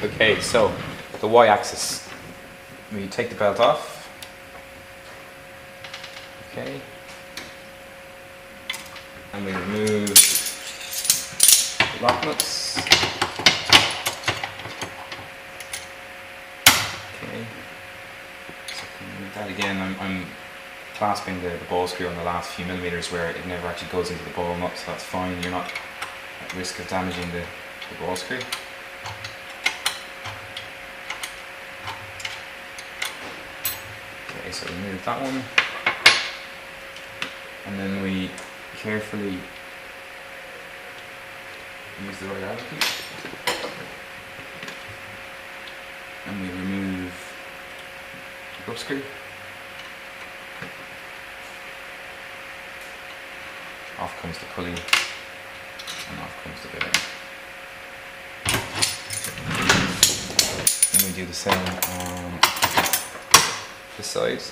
Okay, so the y-axis. We take the belt off. Okay. And we remove the lock nuts. Okay. So remove that again. I'm clasping the ball screw on the last few millimeters where it never actually goes into the ball nut, so that's fine. You're not at risk of damaging the ball screw. Okay, so remove that one, and then we carefully use the right Allen key, and we remove the grub screw. Off comes the pulley, and off comes the bearing. And we do the same on this side.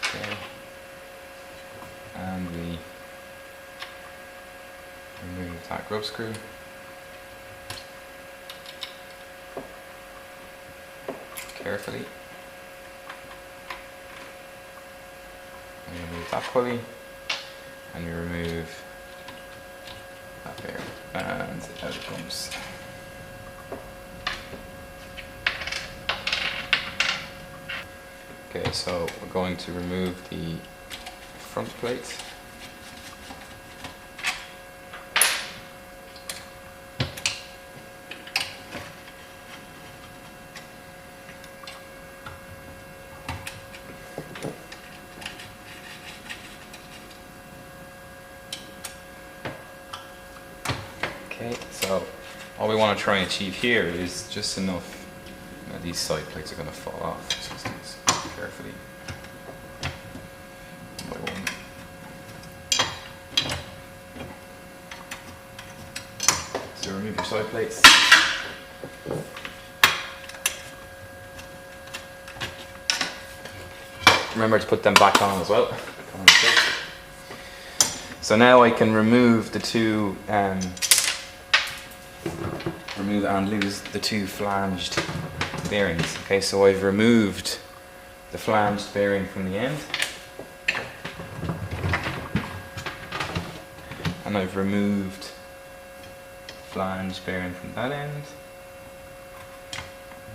Okay. And we remove that grub screw. Carefully. And remove that pulley. And we remove that bearing. And out it comes. Okay, so we're going to remove the front plate. Okay, so all we want to try and achieve here is just enough. Now these side plates are going to fall off. So just carefully, one by one. So remove your side plates. Remember to put them back on as well. So now I can remove the two, remove and lose the two flanged bearings. Okay, so I've removed the flanged bearing from the end, and I've removed flanged bearing from that end.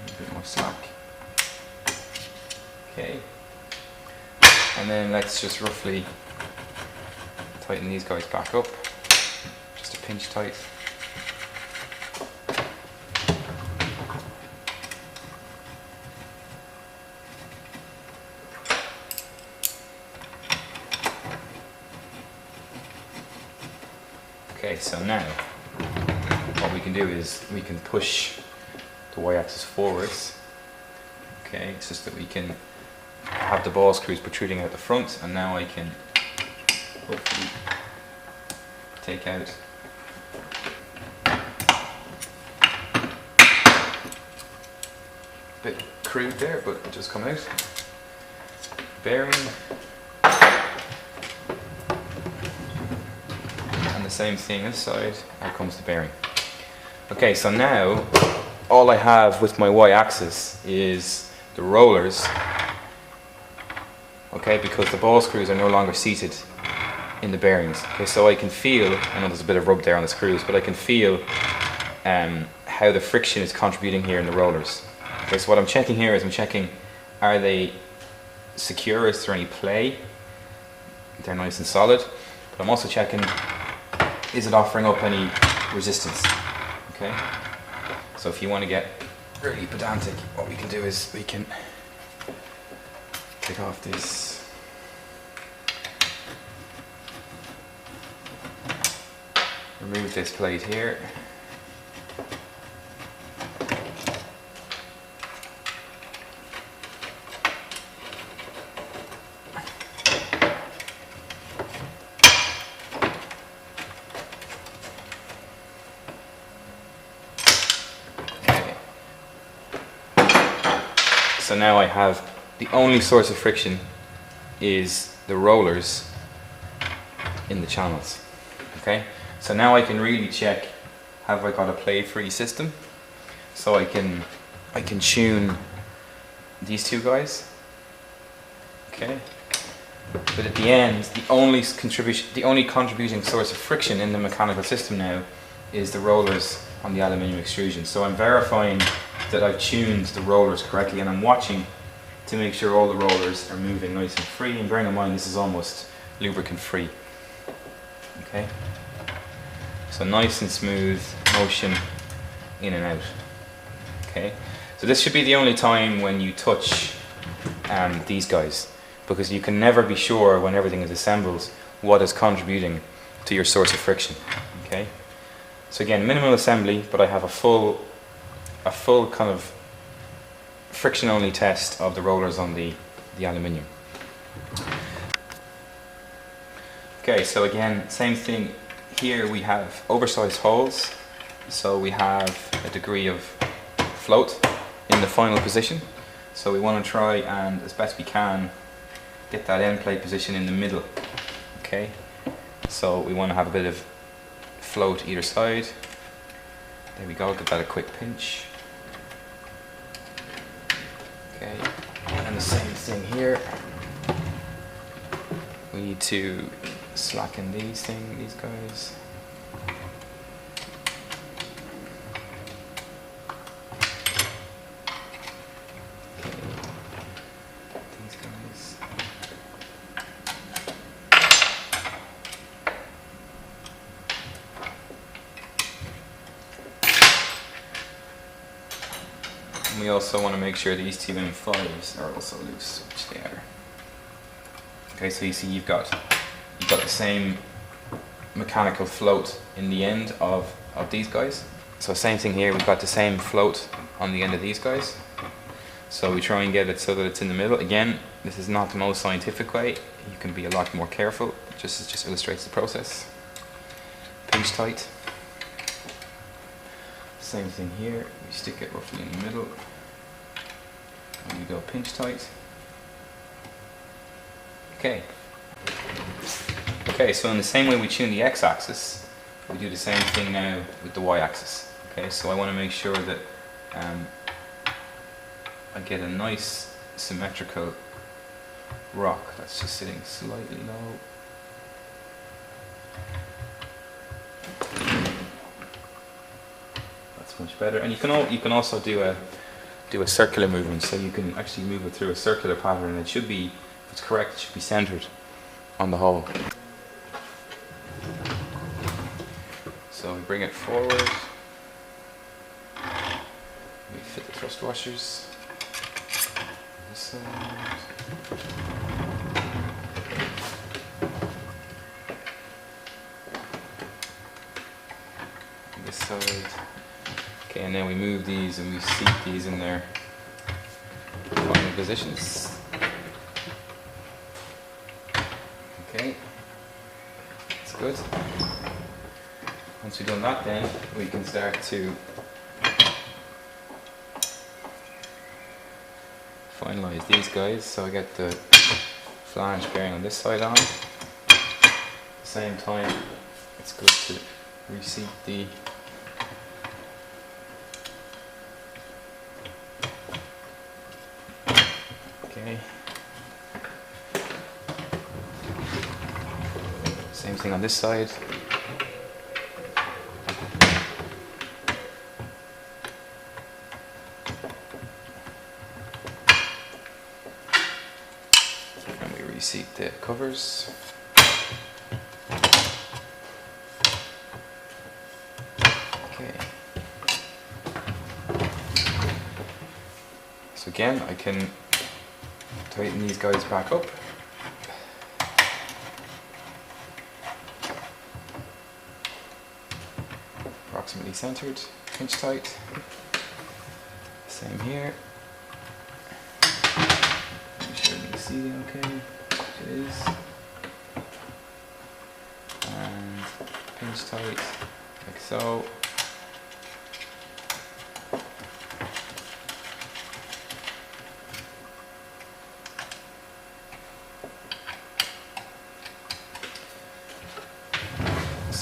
A bit more slack. Okay, and then let's just roughly tighten these guys back up, just a pinch tight. Okay, so now what we can do is we can push the y-axis forwards. Okay, it's just that we can have the ball screws protruding out the front, and now I can hopefully take out a bit crude there, but it just come out. Bearing. And the same thing this side, out comes the bearing. Okay, so now all I have with my y-axis is the rollers, okay, because the ball screws are no longer seated in the bearings. Okay, so I can feel, I know there's a bit of rub there on the screws, but I can feel how the friction is contributing here in the rollers. Okay, so what I'm checking here is I'm checking, are they secure, is there any play? They're nice and solid. But I'm also checking, is it offering up any resistance? Okay, so if you want to get really pedantic, what we can do is we can take off this remove this plate here. So now I have the only source of friction is the rollers in the channels. Okay, so now I can really check, have I got a play-free system? So I can tune these two guys. Okay, but at the end, the only contributing source of friction in the mechanical system now is the rollers on the aluminium extrusion. So I'm verifying that I've tuned the rollers correctly, and I'm watching to make sure all the rollers are moving nice and free, and bearing in mind this is almost lubricant free. Okay, so nice and smooth motion in and out. Okay, so this should be the only time when you touch these guys, because you can never be sure when everything is assembled what is contributing to your source of friction. Okay, so again, minimal assembly, but I have a full kind of friction only test of the rollers on the aluminium. Okay, so again, same thing here. We have oversized holes, so we have a degree of float in the final position. So we want to try and, as best we can, get that end plate position in the middle. Okay, so we want to have a bit of float either side. There we go, give that a quick pinch. Okay, and the same thing here. We need to slacken these guys. We also want to make sure these two M5s are also loose, which they are. Okay, so you see you've got the same mechanical float in the end of these guys. So same thing here, we've got the same float on the end of these guys. So we try and get it so that it's in the middle. Again, this is not the most scientific way. You can be a lot more careful. It just illustrates the process. Pinch tight. Same thing here, we stick it roughly in the middle, and we go pinch tight. Okay. Okay, so in the same way we tune the x-axis, we do the same thing now with the y-axis. Okay, so I want to make sure that I get a nice symmetrical rock that's just sitting slightly low. Much better, and you can also do a circular movement, so you can actually move it through a circular pattern, and it should be, if it's correct, it should be centered on the hole. So we bring it forward, we fit the thrust washers this side. This side. Okay, and then we move these and we seat these in their final positions. Okay, that's good. Once we've done that, then we can start to finalize these guys. So I get the flange bearing on this side on. At the same time, it's good to reseat the same thing on this side. And we reseat the covers. Okay. So again, I can tighten these guys back up. Approximately centered, pinch tight. Same here. Make sure you can see okay. It is. And pinch tight, like so.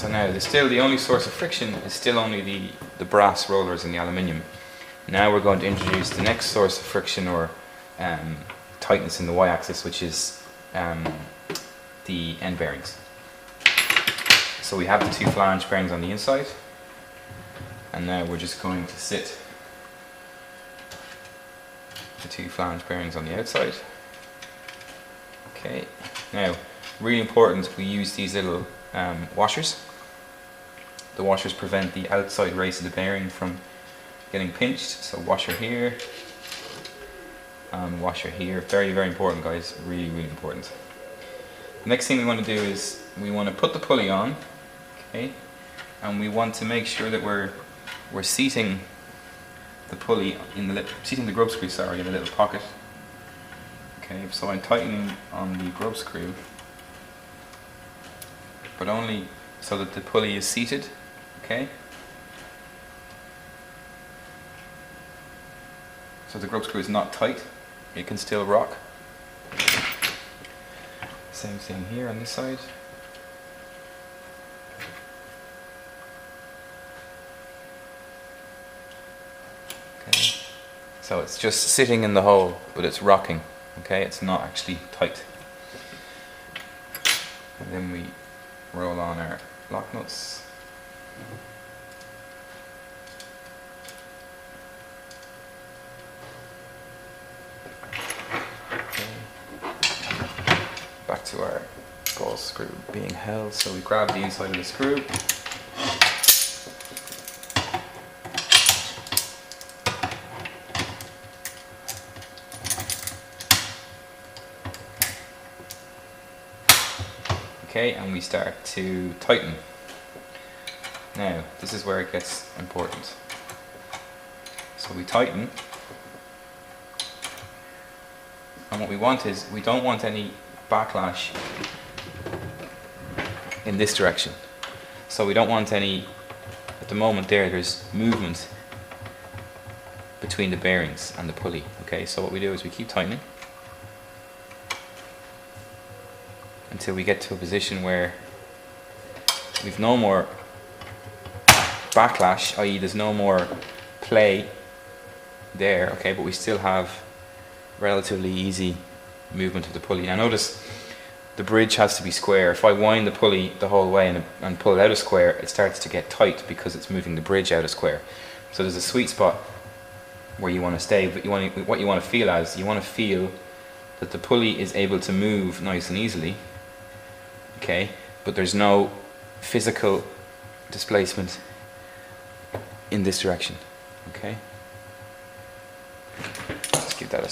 So now the only source of friction is still only the brass rollers and the aluminium. Now we're going to introduce the next source of friction or tightness in the y-axis, which is the end bearings. So we have the two flange bearings on the inside, and now we're just going to sit the two flange bearings on the outside. Okay, now really important, we use these little washers. The washers prevent the outside race of the bearing from getting pinched, so washer here and washer here. Very, very important, guys, really, really important. The next thing we want to do is we want to put the pulley on, okay, and we want to make sure that we're seating the pulley seating the grub screw, sorry, in a little pocket. Okay, so I'm tightening on the grub screw, but only so that the pulley is seated, okay? So the grub screw is not tight, it can still rock. Same thing here on this side. Okay, so it's just sitting in the hole, but it's rocking, okay? It's not actually tight. And then we roll on our lock nuts. Okay. Back to our ball screw being held, so we grab the inside of the screw. Okay, and we start to tighten. Now, this is where it gets important. So we tighten, and what we want is, we don't want any backlash in this direction. So we don't want any, at the moment there's movement between the bearings and the pulley. Okay, so what we do is we keep tightening until we get to a position where we've no more backlash, i.e. there's no more play there, okay, but we still have relatively easy movement of the pulley. Now notice the bridge has to be square. If I wind the pulley the whole way and pull it out of square, it starts to get tight because it's moving the bridge out of square. So there's a sweet spot where you want to stay, but what you want to feel as, you want to feel that the pulley is able to move nice and easily, okay, but there's no physical displacement in this direction, okay. Let's give that a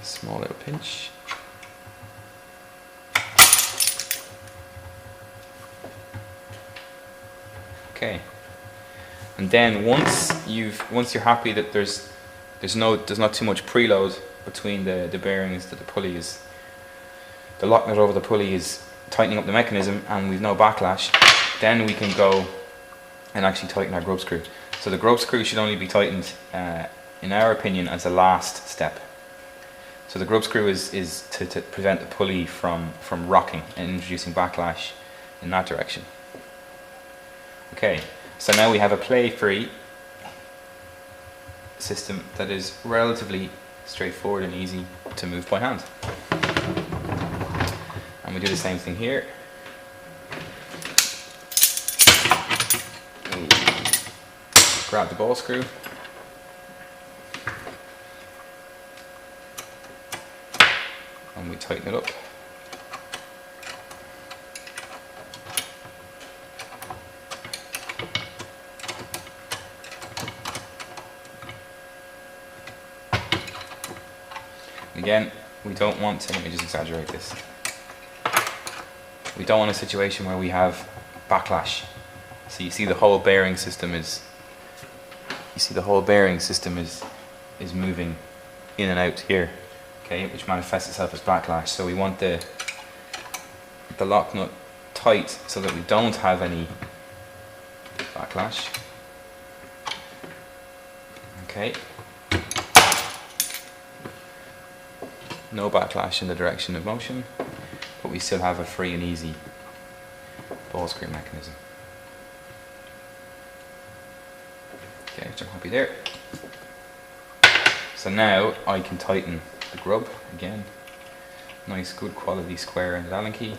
small little pinch. Okay, and then once you're happy that there's not too much preload between the bearings, that the pulley is, the lock nut over the pulley is tightening up the mechanism, and we've no backlash, then we can go and actually tighten our grub screw. So the grub screw should only be tightened, in our opinion, as a last step. So the grub screw is to prevent the pulley from rocking and introducing backlash in that direction. Okay, so now we have a play-free system that is relatively straightforward and easy to move by hand. And we do the same thing here. We grab the ball screw. And we tighten it up. Again, we don't want to, let me just exaggerate this. We don't want a situation where we have backlash. So you see the whole bearing system is moving in and out here, okay, which manifests itself as backlash. So we want the lock nut tight so that we don't have any backlash. Okay. No backlash in the direction of motion, but we still have a free and easy ball screw mechanism. Okay, which I'm happy there. So now I can tighten the grub again. Nice good quality square ended Allen key.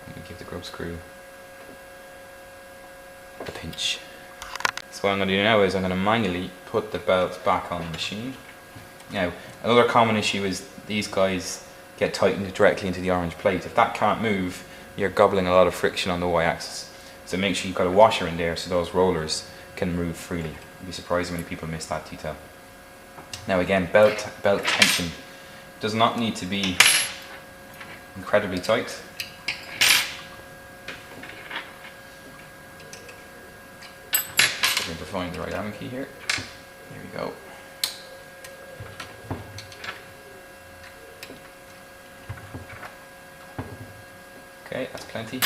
Let me give the grub screw a pinch. So what I'm going to do now is I'm going to manually put the belt back on the machine. Now, another common issue is these guys get tightened directly into the orange plate. If that can't move, you're gobbling a lot of friction on the y-axis. So make sure you've got a washer in there so those rollers can move freely. You'd be surprised how many people miss that detail. Now again, belt tension does not need to be incredibly tight. I'm going to find the right Allen key here. Here we go. Okay, that's plenty.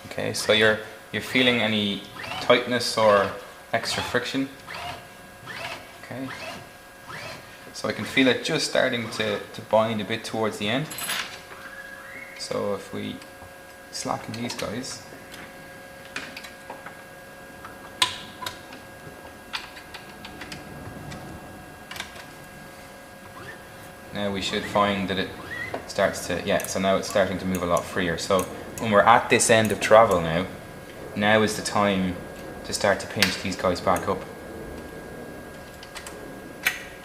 Okay, so you're feeling any tightness or extra friction? Okay. So I can feel it just starting to bind a bit towards the end. So if we slacken these guys, now we should find that it starts to, yeah, so now it's starting to move a lot freer. So when we're at this end of travel now is the time to start to pinch these guys back up.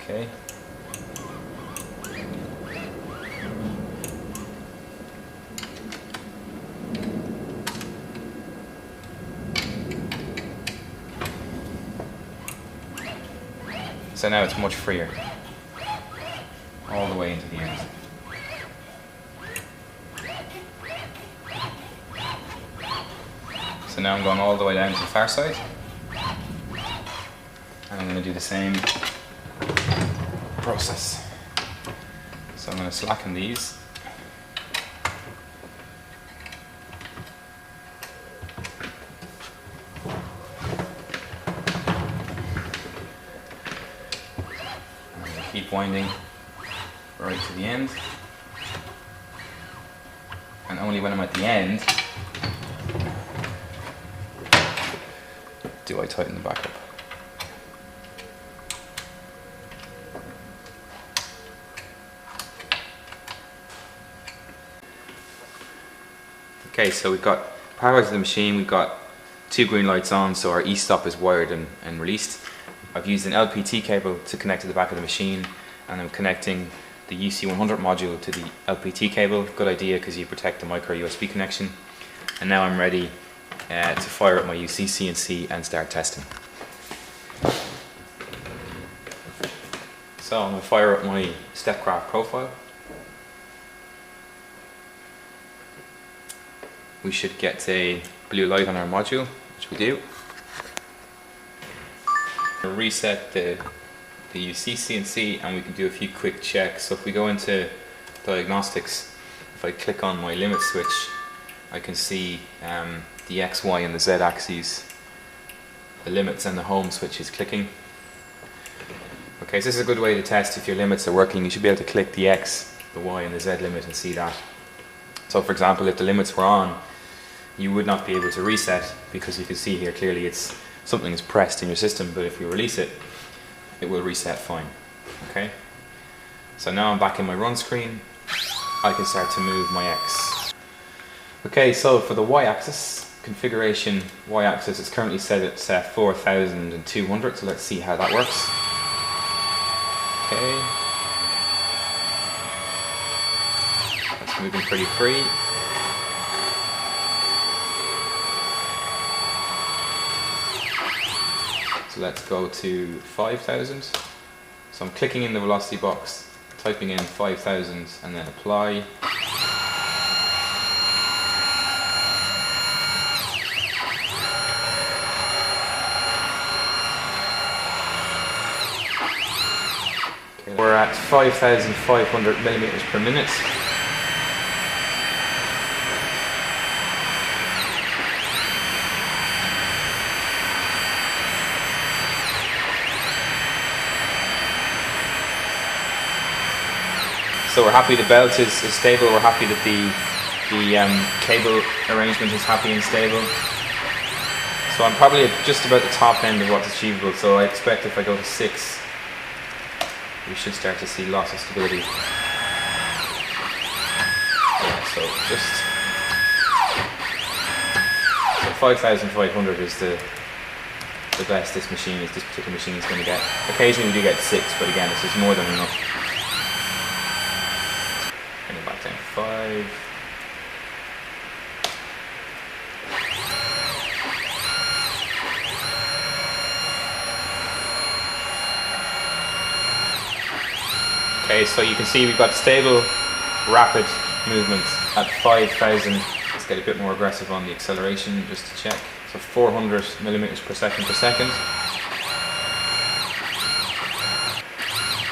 Okay. So now it's much freer, all the way into the end. So now I'm going all the way down to the far side, and I'm going to do the same process. So I'm going to slacken these. Keep winding right to the end, and only when I'm at the end do I tighten them back up. Okay, so we've got power to the machine, we've got 2 green lights on, so our e-stop is wired and released. I've used an LPT cable to connect to the back of the machine, and I'm connecting the UC100 module to the LPT cable. Good idea because you protect the micro USB connection. And now I'm ready to fire up my STONEYCNC and start testing. So I'm going to fire up my STEPCRAFT profile. We should get a blue light on our module, which we do. Reset the STONEYCNC and we can do a few quick checks. So if we go into diagnostics, if I click on my limit switch, I can see the X, Y and the Z axes, the limits and the home switch is clicking. Okay, so this is a good way to test if your limits are working. You should be able to click the X, the Y and the Z limit and see that. So for example, if the limits were on, you would not be able to reset because you can see here clearly something is pressed in your system, but if you release it, it will reset fine. Okay, so now I'm back in my run screen. I can start to move my X. Okay, so for the Y-axis configuration, Y-axis is currently set at 4,200, so let's see how that works. Okay, that's moving pretty free. So let's go to 5,000. So I'm clicking in the velocity box, typing in 5,000 and then apply. Okay, we're at 5,500 millimeters per minute. So we're happy the belt is stable, we're happy that the cable arrangement is happy and stable. So I'm probably at just about the top end of what's achievable, so I expect if I go to 6, we should start to see loss of stability. Yeah, so just 5,500 is the best this particular machine is going to get. Occasionally we do get 6, but again, this is more than enough. Bring it back down to 5. Okay, so you can see we've got stable, rapid movements at 5,000. Let's get a bit more aggressive on the acceleration just to check. So 400 millimeters per second.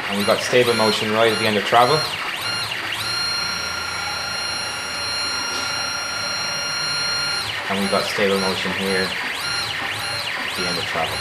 And we've got stable motion right at the end of travel. And we've got stable motion here at the end of travel.